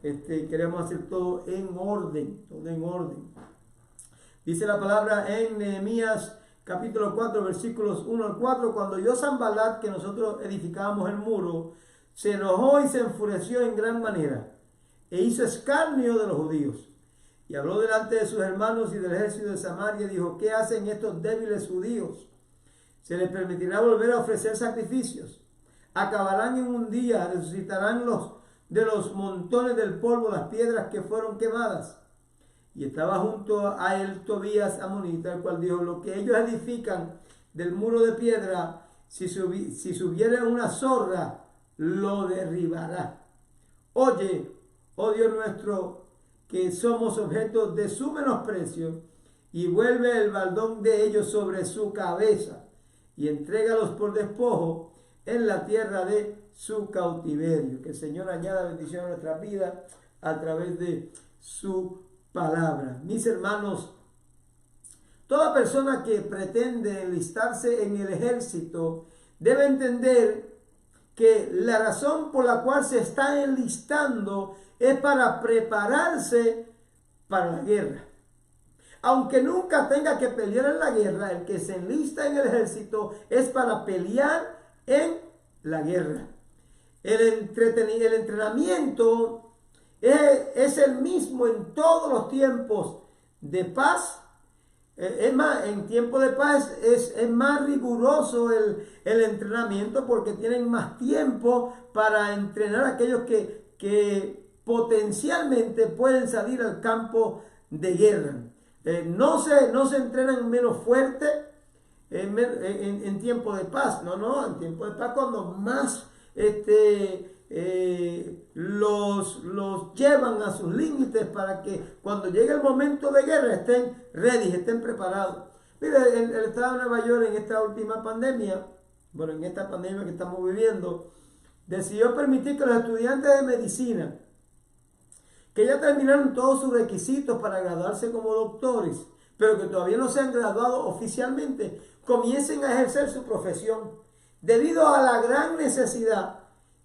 queremos hacer todo en orden, todo en orden. Dice la palabra en Nehemías capítulo 4, versículos 1 al 4, cuando oyó Sanballat que nosotros edificábamos el muro, se enojó y se enfureció en gran manera, e hizo escarnio de los judíos. Y habló delante de sus hermanos y del ejército de Samaria, y dijo: ¿qué hacen estos débiles judíos? ¿Se les permitirá volver a ofrecer sacrificios? Acabarán en un día, resucitarán de los montones del polvo las piedras que fueron quemadas. Y estaba junto a él Tobías amonita, el cual dijo: lo que ellos edifican del muro de piedra, si subiera una zorra, lo derribará. Oye, oh Dios nuestro, que somos objeto de su menosprecio, y vuelve el baldón de ellos sobre su cabeza, y entrégalos por despojo en la tierra de su cautiverio. Que el Señor añada bendición a nuestra vida a través de su palabra. Mis hermanos, toda persona que pretende enlistarse en el ejército debe entender que la razón por la cual se está enlistando es para prepararse para la guerra. Aunque nunca tenga que pelear en la guerra, el que se enlista en el ejército es para pelear en la guerra. El entrenamiento es el mismo en todos los tiempos de paz. Es más, en tiempo de paz es más riguroso el entrenamiento, porque tienen más tiempo para entrenar a aquellos que potencialmente pueden salir al campo de guerra. No se entrenan menos fuerte en tiempo de paz. No, en tiempo de paz cuando más los llevan a sus límites para que cuando llegue el momento de guerra estén ready, estén preparados. Mire, el estado de Nueva York en esta última pandemia, en esta pandemia que estamos viviendo, decidió permitir que los estudiantes de medicina, que ya terminaron todos sus requisitos para graduarse como doctores, pero que todavía no se han graduado oficialmente, comiencen a ejercer su profesión, debido a la gran necesidad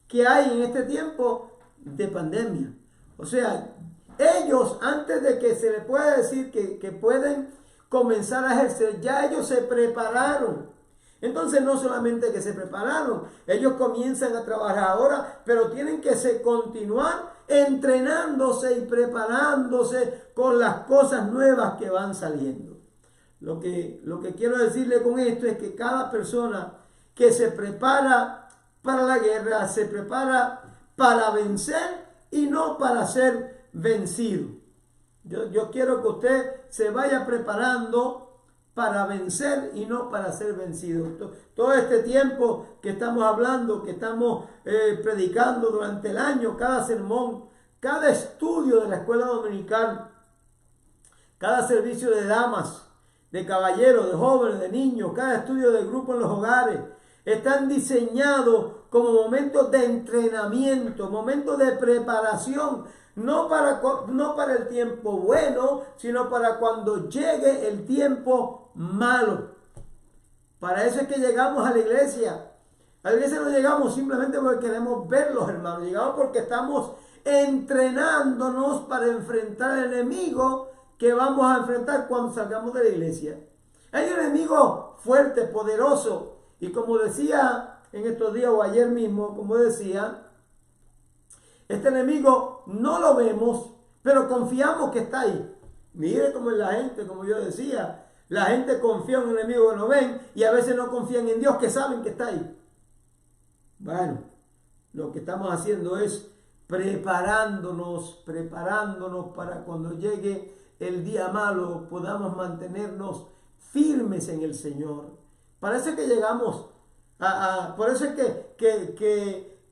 que hay en este tiempo de pandemia. O sea, ellos, antes de que se les pueda decir que pueden comenzar a ejercer, ya ellos se prepararon. Entonces, no solamente que se prepararon, ellos comienzan a trabajar ahora, pero tienen que continuar entrenándose y preparándose con las cosas nuevas que van saliendo. Lo que quiero decirle con esto es que cada persona que se prepara para la guerra, se prepara para vencer y no para ser vencido. Yo quiero que usted se vaya preparando para vencer y no para ser vencido. Todo este tiempo que estamos hablando, que estamos predicando durante el año, cada sermón, cada estudio de la escuela dominical, cada servicio de damas, de caballeros, de jóvenes, de niños, cada estudio de grupo en los hogares, están diseñados como momentos de entrenamiento, momentos de preparación, no para el tiempo bueno, sino para cuando llegue el tiempo malo. Para eso es que llegamos a la iglesia. A la iglesia no llegamos simplemente porque queremos verlos, hermanos. Llegamos porque estamos entrenándonos para enfrentar al enemigo que vamos a enfrentar cuando salgamos de la iglesia. Hay un enemigo fuerte, poderoso, y como decía en estos días o ayer mismo, como decía, este enemigo no lo vemos, pero confiamos que está ahí. Mire cómo es la gente, como yo decía, la gente confía en un enemigo que no ven y a veces no confían en Dios, que saben que está ahí. Bueno, lo que estamos haciendo es preparándonos para cuando llegue el día malo podamos mantenernos firmes en el Señor. Parece que llegamos por eso es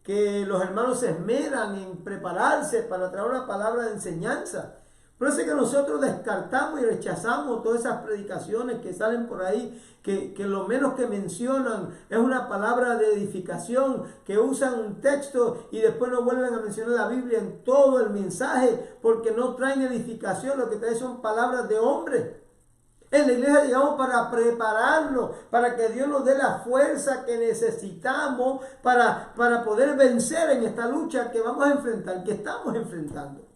que los hermanos se esmeran en prepararse para traer una palabra de enseñanza. Por eso es que nosotros descartamos y rechazamos todas esas predicaciones que salen por ahí, que lo menos que mencionan es una palabra de edificación, que usan un texto y después no vuelven a mencionar la Biblia en todo el mensaje, porque no traen edificación, lo que traen son palabras de hombre. En la iglesia llegamos para prepararnos, para que Dios nos dé la fuerza que necesitamos para poder vencer en esta lucha que vamos a enfrentar, que estamos enfrentando.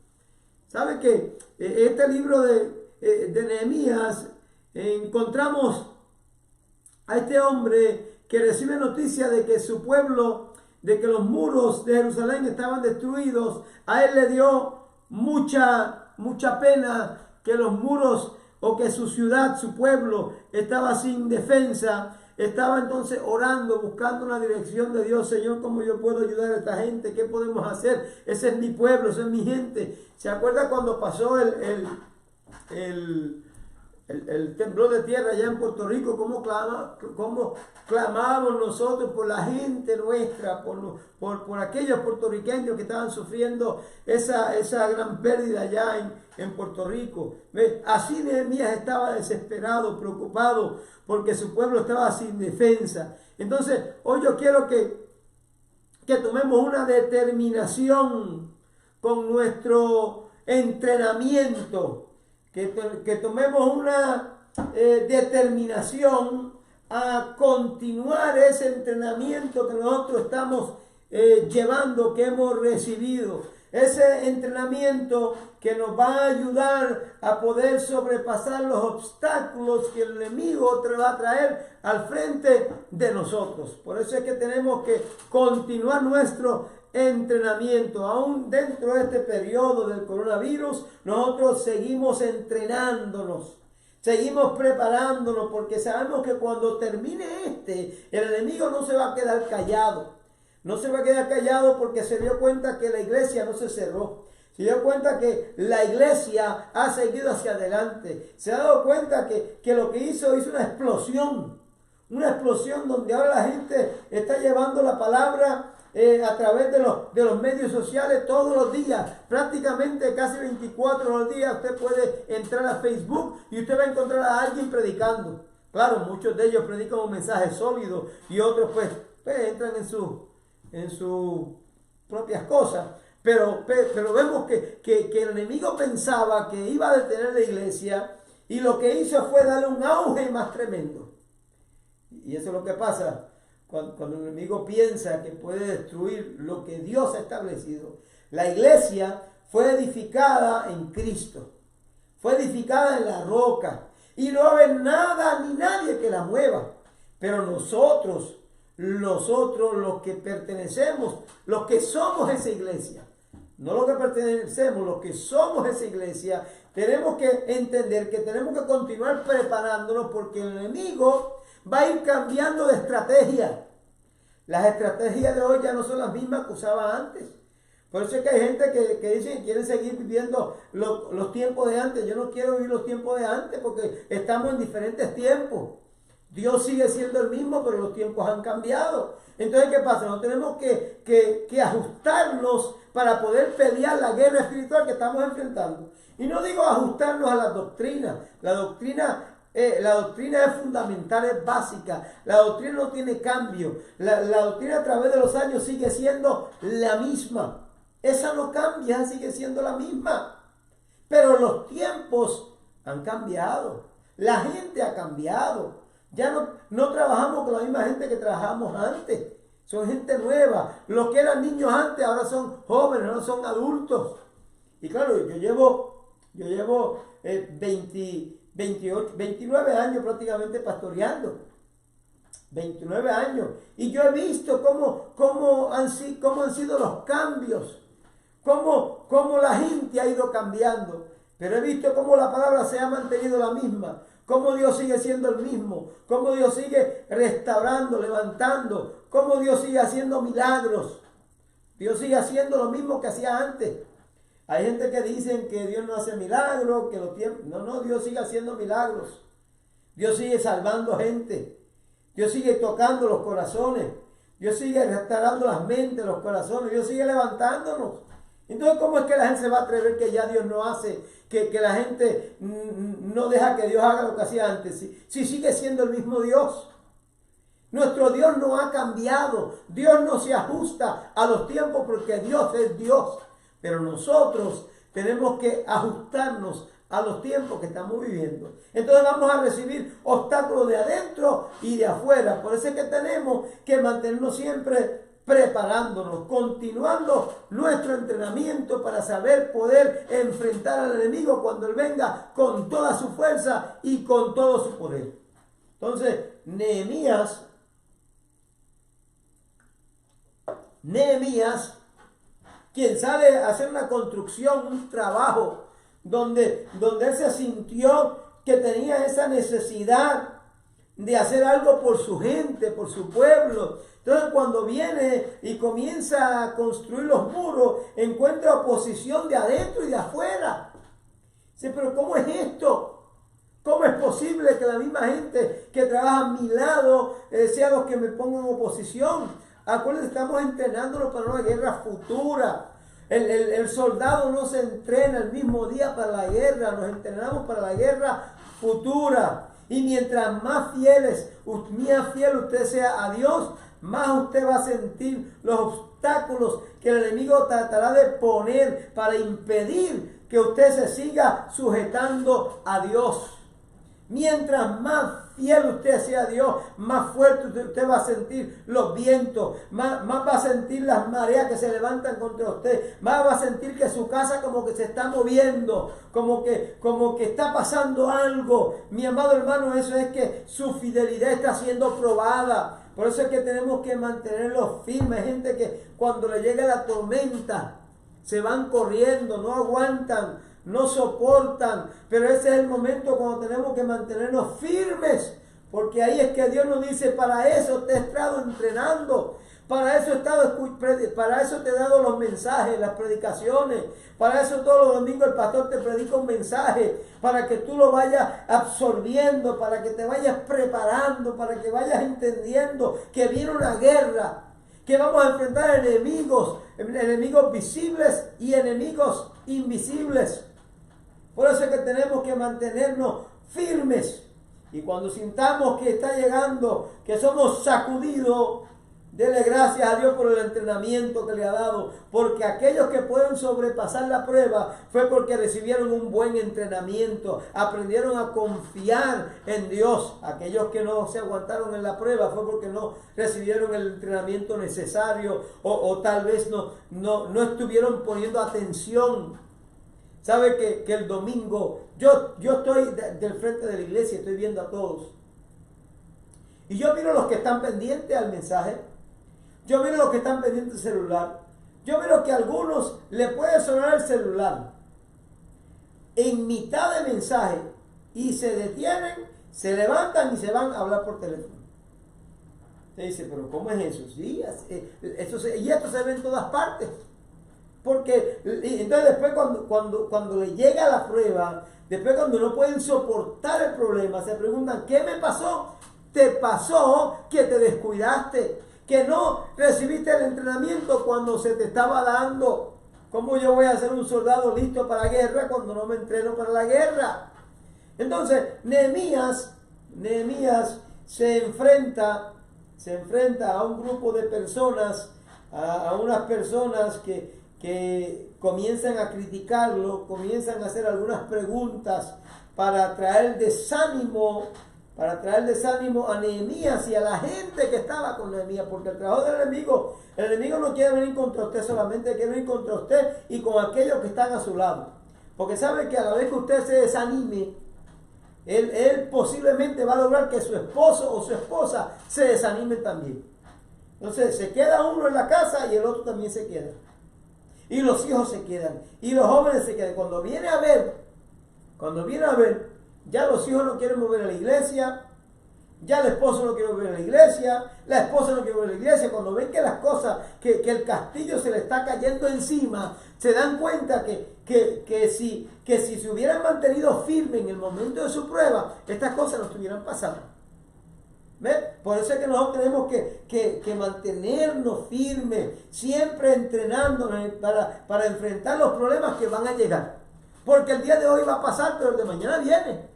¿Sabe que este libro de Nehemías encontramos a este hombre que recibe noticia de que su pueblo, de que los muros de Jerusalén estaban destruidos? A él le dio mucha pena que los muros o que su ciudad, su pueblo estaba sin defensa. Estaba entonces orando, buscando una dirección de Dios. Señor, ¿cómo yo puedo ayudar a esta gente? ¿Qué podemos hacer? Ese es mi pueblo, esa es mi gente. ¿Se acuerda cuando pasó el temblor de tierra allá en Puerto Rico? ¿Cómo clamábamos nosotros por la gente nuestra, por aquellos puertorriqueños que estaban sufriendo esa gran pérdida allá en Puerto Rico? ¿Ve? Así Nehemías estaba desesperado, preocupado, porque su pueblo estaba sin defensa. Entonces, hoy yo quiero que tomemos una determinación con nuestro entrenamiento, que tomemos una determinación a continuar ese entrenamiento que nosotros estamos llevando, que hemos recibido. Ese entrenamiento que nos va a ayudar a poder sobrepasar los obstáculos que el enemigo va a traer al frente de nosotros. Por eso es que tenemos que continuar nuestro entrenamiento. Aún dentro de este periodo del coronavirus, nosotros seguimos entrenándonos. Seguimos preparándonos, porque sabemos que cuando termine el enemigo no se va a quedar callado. No se va a quedar callado porque se dio cuenta que la iglesia no se cerró. Se dio cuenta que la iglesia ha seguido hacia adelante. Se ha dado cuenta que lo que hizo una explosión. Una explosión donde ahora la gente está llevando la palabra a través de los medios sociales todos los días. Prácticamente casi 24 los días usted puede entrar a Facebook y usted va a encontrar a alguien predicando. Claro, muchos de ellos predican un mensaje sólido y otros pues entran en sus propias cosas. Pero vemos que el enemigo pensaba que iba a detener la iglesia, y lo que hizo fue darle un auge más tremendo. Y eso es lo que pasa cuando el enemigo piensa que puede destruir lo que Dios ha establecido. La iglesia fue edificada en Cristo, fue edificada en la roca, y no va a haber nada ni nadie que la mueva. Pero nosotros los que pertenecemos, los que somos esa iglesia, no los que pertenecemos, los que somos esa iglesia, tenemos que entender que tenemos que continuar preparándonos, porque el enemigo va a ir cambiando de estrategia. Las estrategias de hoy ya no son las mismas que usaba antes. Por eso es que hay gente que dice que quieren seguir viviendo los tiempos de antes. Yo no quiero vivir los tiempos de antes, porque estamos en diferentes tiempos. Dios sigue siendo el mismo, pero los tiempos han cambiado. Entonces, ¿qué pasa? No tenemos que ajustarnos para poder pelear la guerra espiritual que estamos enfrentando. Y no digo ajustarnos a las doctrinas. La doctrina es fundamental, es básica. La doctrina no tiene cambio. La doctrina a través de los años sigue siendo la misma. Esa no cambia, sigue siendo la misma. Pero los tiempos han cambiado. La gente ha cambiado. Ya no trabajamos con la misma gente que trabajábamos antes. Son gente nueva. Los que eran niños antes ahora son jóvenes, no son adultos. Y claro, yo llevo 29 años prácticamente pastoreando. 29 años. Y yo he visto cómo han sido los cambios. Cómo la gente ha ido cambiando. Pero he visto cómo la palabra se ha mantenido la misma. Cómo Dios sigue siendo el mismo. Cómo Dios sigue restaurando, levantando. Cómo Dios sigue haciendo milagros. Dios sigue haciendo lo mismo que hacía antes. Hay gente que dicen que Dios no hace milagros, que los tiempos... No, Dios sigue haciendo milagros. Dios sigue salvando gente. Dios sigue tocando los corazones. Dios sigue restaurando las mentes, los corazones. Dios sigue levantándonos. Entonces, ¿cómo es que la gente se va a atrever que ya Dios no hace? Que la gente no deja que Dios haga lo que hacía antes. Si sigue siendo el mismo Dios. Nuestro Dios no ha cambiado. Dios no se ajusta a los tiempos, porque Dios es Dios. Pero nosotros tenemos que ajustarnos a los tiempos que estamos viviendo. Entonces vamos a recibir obstáculos de adentro y de afuera. Por eso es que tenemos que mantenernos siempre preparándonos, continuando nuestro entrenamiento para saber poder enfrentar al enemigo cuando él venga con toda su fuerza y con todo su poder. Entonces, Nehemías, quien sale a hacer una construcción, un trabajo, donde él se sintió que tenía esa necesidad de hacer algo por su gente, por su pueblo. Entonces cuando viene y comienza a construir los muros, encuentra oposición de adentro y de afuera. Dice, pero ¿cómo es esto? ¿Cómo es posible que la misma gente que trabaja a mi lado sea los que me pongan oposición? Acuérdense, estamos entrenándonos para una guerra futura. El soldado no se entrena el mismo día para la guerra, nos entrenamos para la guerra futura. Y mientras más fiel usted sea a Dios, más usted va a sentir los obstáculos que el enemigo tratará de poner para impedir que usted se siga sujetando a Dios. Mientras más fiel usted sea a Dios, más fuerte usted va a sentir los vientos, más va a sentir las mareas que se levantan contra usted, más va a sentir que su casa como que se está moviendo, como que está pasando algo. Mi amado hermano, eso es que su fidelidad está siendo probada. Por eso es que tenemos que mantenerlo firme. Hay gente que cuando le llega la tormenta se van corriendo, no aguantan, no soportan, pero ese es el momento cuando tenemos que mantenernos firmes, porque ahí es que Dios nos dice, para eso te he estado entrenando, para eso te he dado los mensajes, las predicaciones, para eso todos los domingos el pastor te predica un mensaje, para que tú lo vayas absorbiendo, para que te vayas preparando, para que vayas entendiendo que viene una guerra, que vamos a enfrentar enemigos visibles y enemigos invisibles. Por eso es que tenemos que mantenernos firmes. Y cuando sintamos que está llegando, que somos sacudidos, dele gracias a Dios por el entrenamiento que le ha dado. Porque aquellos que pueden sobrepasar la prueba fue porque recibieron un buen entrenamiento. Aprendieron a confiar en Dios. Aquellos que no se aguantaron en la prueba fue porque no recibieron el entrenamiento necesario. O tal vez no estuvieron poniendo atención. Sabe que el domingo, yo estoy del frente de la iglesia, estoy viendo a todos. Y yo miro a los que están pendientes al mensaje. Yo miro a los que están pendientes al celular. Yo miro que a algunos le puede sonar el celular en mitad de mensaje y se detienen, se levantan y se van a hablar por teléfono. Usted dice, pero ¿cómo es eso? Sí, esto se ve en todas partes. Porque entonces después cuando le llega la prueba, después cuando no pueden soportar el problema, se preguntan, ¿qué me pasó? Te pasó que te descuidaste, que no recibiste el entrenamiento cuando se te estaba dando. ¿Cómo yo voy a ser un soldado listo para la guerra cuando no me entreno para la guerra? Entonces, Nehemías se enfrenta a un grupo de personas, a unas personas que comienzan a criticarlo, comienzan a hacer algunas preguntas para traer desánimo a Nehemías y a la gente que estaba con Nehemías, porque el trabajo del enemigo, el enemigo no quiere venir contra usted solamente, quiere venir contra usted y con aquellos que están a su lado, porque sabe que a la vez que usted se desanime, él posiblemente va a lograr que su esposo o su esposa se desanime también. Entonces se queda uno en la casa y el otro también se queda. Y los hijos se quedan. Y los jóvenes se quedan. Cuando viene a ver, ya los hijos no quieren mover a la iglesia. Ya el esposo no quiere volver a la iglesia. La esposa no quiere volver a la iglesia. Cuando ven que las cosas, que el castillo se le está cayendo encima, se dan cuenta que si se hubieran mantenido firmes en el momento de su prueba, estas cosas no estuvieran pasando. ¿Ves? Por eso es que nosotros tenemos que mantenernos firmes, siempre entrenándonos para enfrentar los problemas que van a llegar. Porque el día de hoy va a pasar, pero el de mañana viene.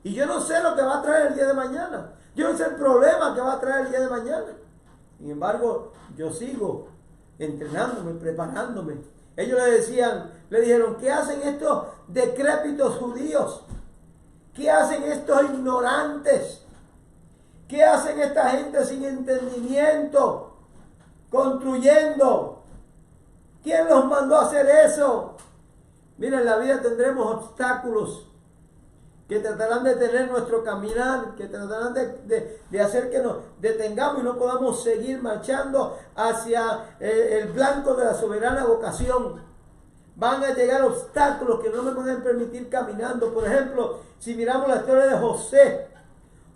Y yo no sé lo que va a traer el día de mañana. Yo no sé el problema que va a traer el día de mañana. Sin embargo, yo sigo entrenándome, preparándome. Ellos le decían, Le dijeron, ¿qué hacen estos decrépitos judíos? ¿Qué hacen estos ignorantes? ¿Qué hacen esta gente sin entendimiento? Construyendo. ¿Quién los mandó a hacer eso? Mira, en la vida tendremos obstáculos que tratarán de tener nuestro caminar, que tratarán de hacer que nos detengamos y no podamos seguir marchando hacia el blanco de la soberana vocación. Van a llegar obstáculos que no me pueden permitir caminando. Por ejemplo, si miramos la historia de José,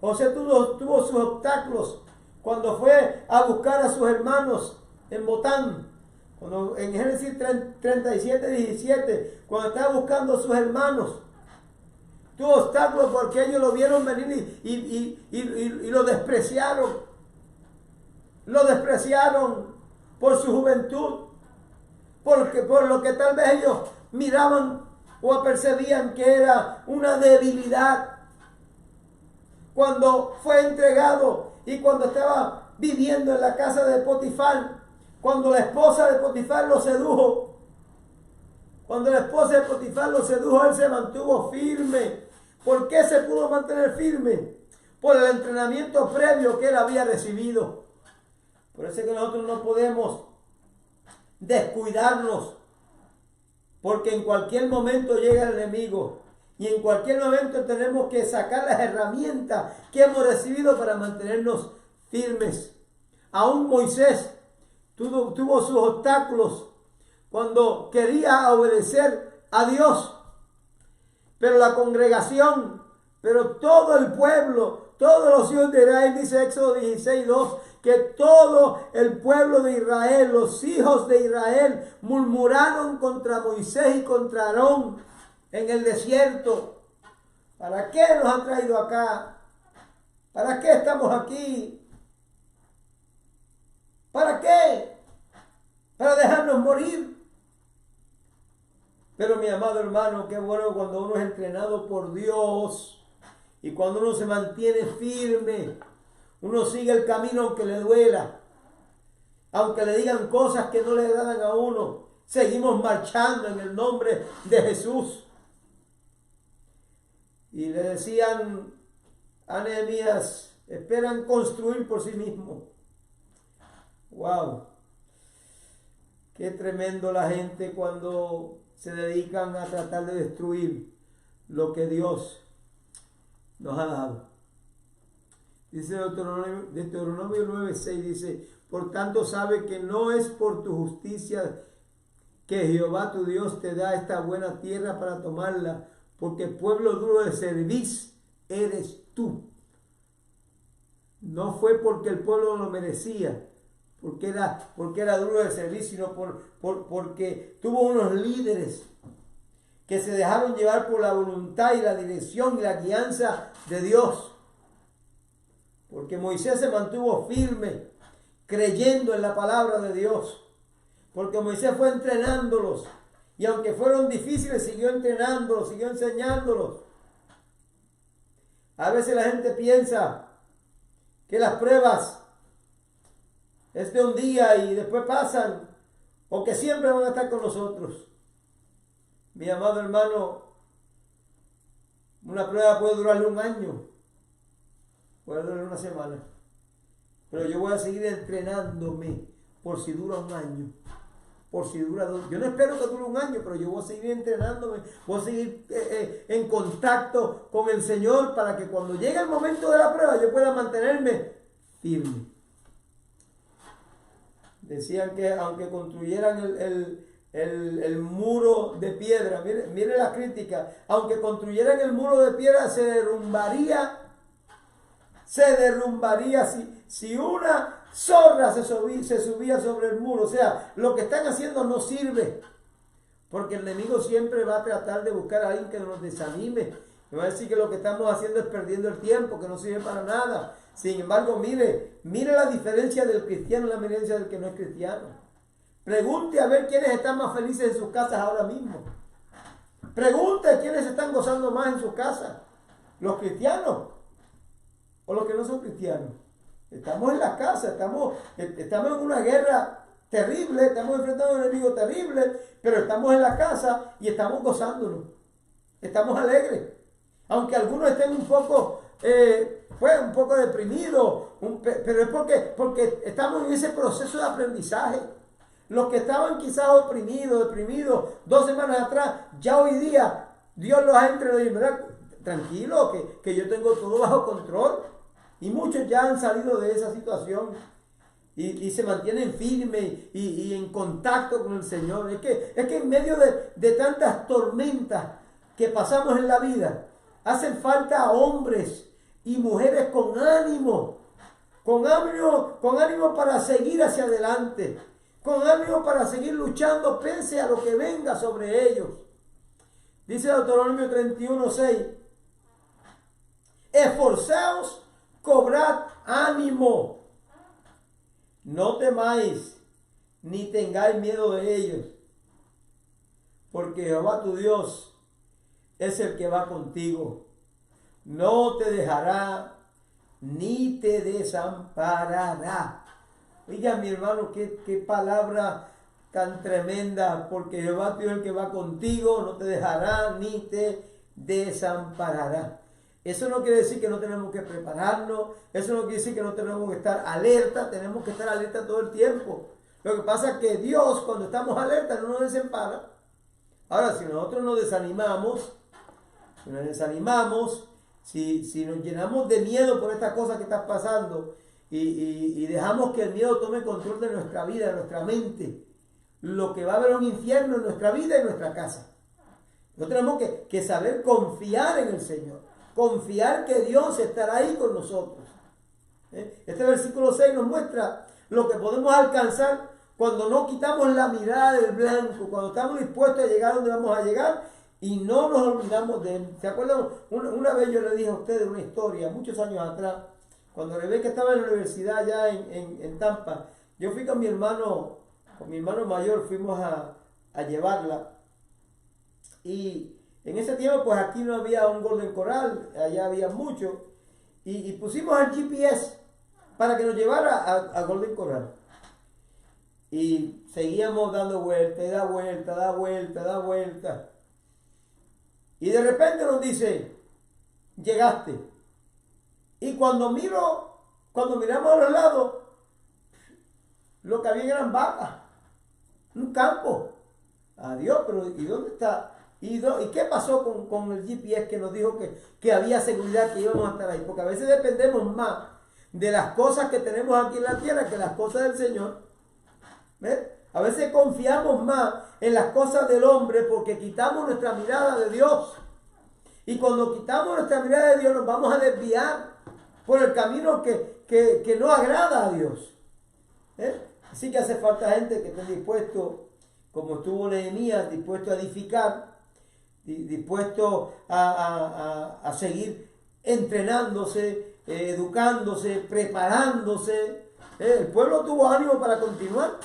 José tuvo sus obstáculos cuando fue a buscar a sus hermanos en Botán. Cuando, en Génesis 37, 17, cuando estaba buscando a sus hermanos, tuvo obstáculos porque ellos lo vieron venir y lo despreciaron. Lo despreciaron por su juventud, por lo que tal vez ellos miraban o percibían que era una debilidad. Cuando fue entregado y cuando estaba viviendo en la casa de Potifar, cuando la esposa de Potifar lo sedujo, cuando la esposa de Potifar lo sedujo, él se mantuvo firme. ¿Por qué se pudo mantener firme? Por el entrenamiento previo que él había recibido. Por eso es que nosotros no podemos descuidarnos, porque en cualquier momento llega el enemigo y en cualquier momento tenemos que sacar las herramientas que hemos recibido para mantenernos firmes. Aún Moisés tuvo sus obstáculos cuando quería obedecer a Dios, pero la congregación, pero todo el pueblo, todos los hijos de Israel, dice Éxodo 16:2, que todo el pueblo de Israel, los hijos de Israel, murmuraron contra Moisés y contra Aarón en el desierto. ¿Para qué nos han traído acá? ¿Para qué estamos aquí? ¿Para qué? Para dejarnos morir. Pero mi amado hermano, qué bueno cuando uno es entrenado por Dios y cuando uno se mantiene firme, uno sigue el camino aunque le duela, aunque le digan cosas que no le agradan a uno, seguimos marchando en el nombre de Jesús. Y le decían a Nehemías, esperan construir por sí mismos. Wow, qué tremendo la gente cuando se dedican a tratar de destruir lo que Dios nos ha dado. Dice Deuteronomio 9:6, dice, por tanto sabe que no es por tu justicia que Jehová tu Dios te da esta buena tierra para tomarla, porque pueblo duro de cerviz eres tú. No fue porque el pueblo lo merecía, porque era duro de servir, sino porque tuvo unos líderes que se dejaron llevar por la voluntad y la dirección y la guianza de Dios. Porque Moisés se mantuvo firme, creyendo en la palabra de Dios. Porque Moisés fue entrenándolos. Y aunque fueron difíciles, siguió entrenándolos, siguió enseñándolos. A veces la gente piensa que las pruebas es de un día y después pasan, o que siempre van a estar con nosotros. Mi amado hermano, una prueba puede durarle un año, puede durar una semana, pero yo voy a seguir entrenándome por si dura un año, por si dura 2. Yo no espero que dure un año, pero yo voy a seguir entrenándome, voy a seguir en contacto con el Señor para que cuando llegue el momento de la prueba yo pueda mantenerme firme. Decían que aunque construyeran el muro de piedra, mire la crítica, aunque construyeran el muro de piedra se derrumbaría si una zorra se subía sobre el muro. O sea, lo que están haciendo no sirve, porque el enemigo siempre va a tratar de buscar a alguien que nos desanime. Me va a decir que lo que estamos haciendo es perdiendo el tiempo, que no sirve para nada. Sin embargo, mire la diferencia del cristiano y la diferencia del que no es cristiano. Pregunte a ver quiénes están más felices en sus casas ahora mismo. Pregunte quiénes están gozando más en sus casas. ¿Los cristianos o los que no son cristianos? Estamos en las casas, estamos en una guerra terrible, estamos enfrentando a un enemigo terrible, pero estamos en la casa y estamos gozándonos. Estamos alegres. Aunque algunos estén un poco, un poco deprimidos, pero es porque estamos en ese proceso de aprendizaje. Los que estaban quizás oprimidos, deprimidos 2 semanas atrás, ya hoy día Dios los ha entrenado y mira, tranquilo, que yo tengo todo bajo control. Y muchos ya han salido de esa situación y se mantienen firmes y en contacto con el Señor. Es que en medio de tantas tormentas que pasamos en la vida, hacen falta hombres y mujeres con ánimo para seguir hacia adelante, con ánimo para seguir luchando pese a lo que venga sobre ellos. Dice Deuteronomio 31:6, esforzaos, cobrad ánimo, no temáis, ni tengáis miedo de ellos, porque Jehová tu Dios es el que va contigo, no te dejará ni te desamparará. Oiga, mi hermano, qué palabra tan tremenda, porque Jehová tu Dios es el que va contigo, no te dejará ni te desamparará. Eso no quiere decir que no tenemos que prepararnos, eso no quiere decir que no tenemos que estar alerta, tenemos que estar alerta todo el tiempo. Lo que pasa es que Dios, cuando estamos alerta, no nos desampara. Ahora, si nosotros nos desanimamos, si nos llenamos de miedo por estas cosas que están pasando y dejamos que el miedo tome control de nuestra vida, de nuestra mente, lo que va a haber un infierno en nuestra vida y en nuestra casa. Nosotros tenemos que saber confiar en el Señor. Confiar que Dios estará ahí con nosotros. Este versículo 6 nos muestra lo que podemos alcanzar cuando no quitamos la mirada del blanco, cuando estamos dispuestos a llegar donde vamos a llegar y no nos olvidamos de Él. ¿Se acuerdan? Una vez yo le dije a ustedes una historia, muchos años atrás, cuando Rebeca estaba en la universidad allá en Tampa. Yo fui con mi hermano mayor, fuimos a llevarla. Y en ese tiempo, pues aquí no había un Golden Corral, allá había mucho. Y pusimos el GPS para que nos llevara a Golden Corral. Y seguíamos dando vueltas, da vuelta. Y de repente nos dice, llegaste. Y cuando miramos a los lados, lo que había eran vacas, un campo. Adiós, pero ¿y dónde está? ¿Y qué pasó con el GPS que nos dijo que había seguridad, que íbamos a estar ahí? Porque a veces dependemos más de las cosas que tenemos aquí en la tierra que las cosas del Señor. ¿Ves? A veces confiamos más en las cosas del hombre porque quitamos nuestra mirada de Dios. Y cuando quitamos nuestra mirada de Dios nos vamos a desviar por el camino que no agrada a Dios. Así que hace falta gente que esté dispuesto, como estuvo Nehemías, dispuesto a edificar, dispuesto a seguir entrenándose, educándose, preparándose. El pueblo tuvo ánimo para continuar.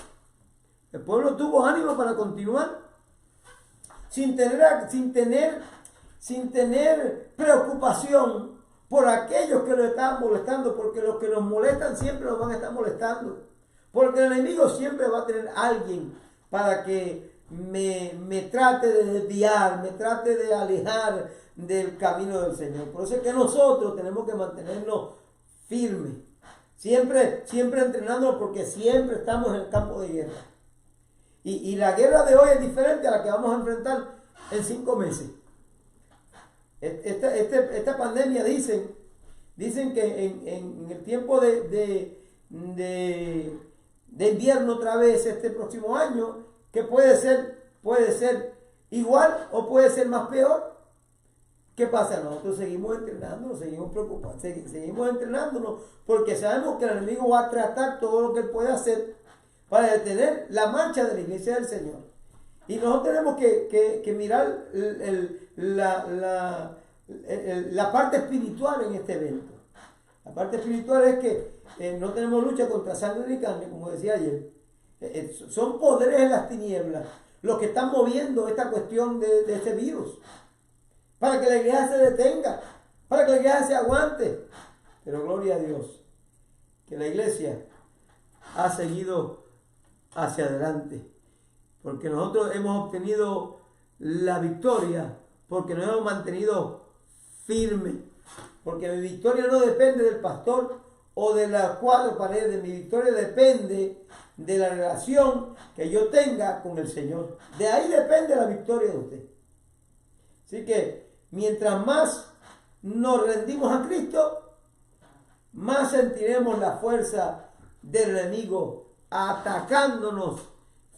Sin tener preocupación por aquellos que nos están molestando, porque los que nos molestan siempre nos van a estar molestando. Porque el enemigo siempre va a tener alguien para que me trate de desviar, me trate de alejar del camino del Señor. Por eso es que nosotros tenemos que mantenernos firmes, siempre entrenándonos, porque siempre estamos en el campo de guerra. Y la guerra de hoy es diferente a la que vamos a enfrentar en 5 meses. Esta pandemia dicen que en el tiempo de invierno otra vez este próximo año, que puede ser igual o puede ser más peor. ¿Qué pasa? Nosotros seguimos entrenándonos, seguimos preocupados, seguimos entrenándonos, porque sabemos que el enemigo va a tratar todo lo que él puede hacer para detener la marcha de la iglesia del Señor. Y nosotros tenemos que mirar la parte espiritual en este evento. La parte espiritual es que no tenemos lucha contra sangre ni carne, como decía ayer. Son poderes en las tinieblas los que están moviendo esta cuestión de este virus, para que la iglesia se detenga, para que la iglesia se aguante. Pero gloria a Dios, que la iglesia ha seguido hacia adelante. Porque nosotros hemos obtenido la victoria, porque nos hemos mantenido firmes. Porque mi victoria no depende del pastor o de las cuatro paredes. Mi victoria depende de la relación que yo tenga con el Señor. De ahí depende la victoria de usted. Así que mientras más nos rendimos a Cristo, más sentiremos la fuerza del enemigo atacándonos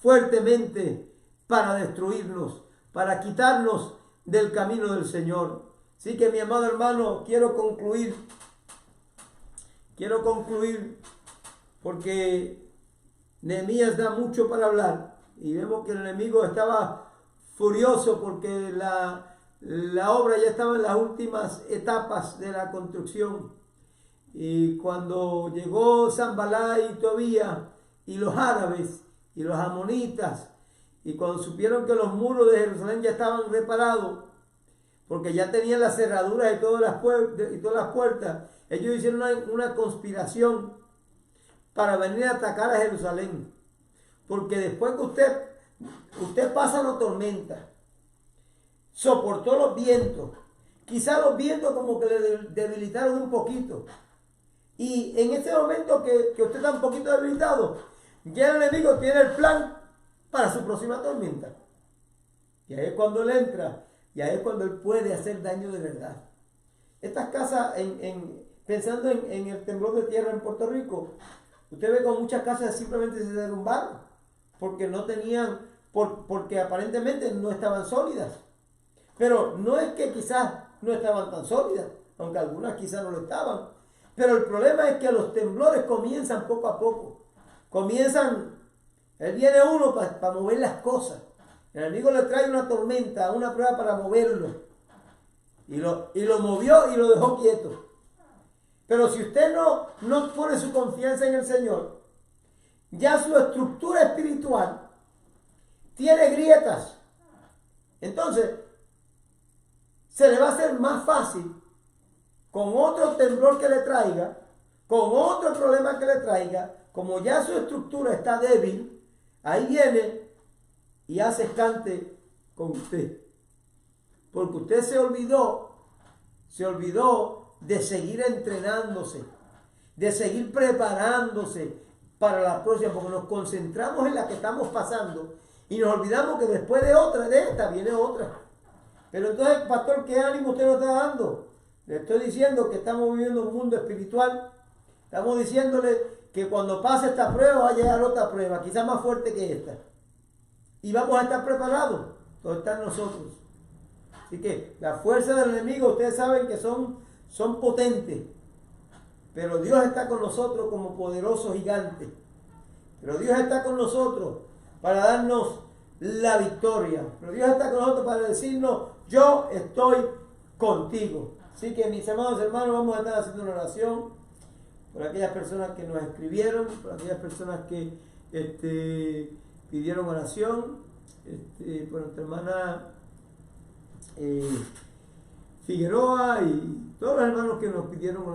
fuertemente para destruirnos, para quitarnos del camino del Señor. Así que mi amado hermano, quiero concluir porque Nehemías da mucho para hablar y vemos que el enemigo estaba furioso porque la obra ya estaba en las últimas etapas de la construcción. Y cuando llegó Sanballat y Tobías y los árabes y los amonitas, y cuando supieron que los muros de Jerusalén ya estaban reparados, porque ya tenían las cerraduras y todas las puertas, ellos hicieron una conspiración para venir a atacar a Jerusalén. Porque después que usted pasa una tormenta, soportó los vientos, quizás los vientos como que le debilitaron un poquito. Y en este momento que usted está un poquito debilitado, ya el enemigo tiene el plan para su próxima tormenta. Y ahí es cuando él entra, y ahí es cuando él puede hacer daño de verdad. Estas casas, pensando en el temblor de tierra en Puerto Rico, usted ve como muchas casas simplemente se derrumbaron, porque no tenían, porque aparentemente no estaban sólidas. Pero no es que quizás no estaban tan sólidas, aunque algunas quizás no lo estaban. Pero el problema es que los temblores comienzan poco a poco. Él viene uno para mover las cosas. El enemigo le trae una tormenta, una prueba para moverlo. Y lo movió y lo dejó quieto. Pero si usted no pone su confianza en el Señor, ya su estructura espiritual tiene grietas. Entonces, se le va a hacer más fácil con otro temblor que le traiga, con otro problema que le traiga, como ya su estructura está débil, ahí viene y hace escante con usted. Porque usted se olvidó de seguir entrenándose, de seguir preparándose para la próxima, porque nos concentramos en la que estamos pasando y nos olvidamos que después de esta viene otra. Pero entonces, pastor, ¿qué ánimo usted nos está dando? Le estoy diciendo que estamos viviendo un mundo espiritual. Estamos diciéndole que cuando pase esta prueba va a llegar otra prueba, quizás más fuerte que esta. Y vamos a estar preparados. Todo está en nosotros. Así que la fuerza del enemigo, ustedes saben que son potentes. Pero Dios está con nosotros como poderoso gigante. Pero Dios está con nosotros para darnos la victoria. Pero Dios está con nosotros para decirnos, yo estoy contigo. Así que mis amados hermanos, vamos a estar haciendo una oración por aquellas personas que nos escribieron, por aquellas personas que pidieron oración, por nuestra hermana Figueroa y todos los hermanos que nos pidieron oración.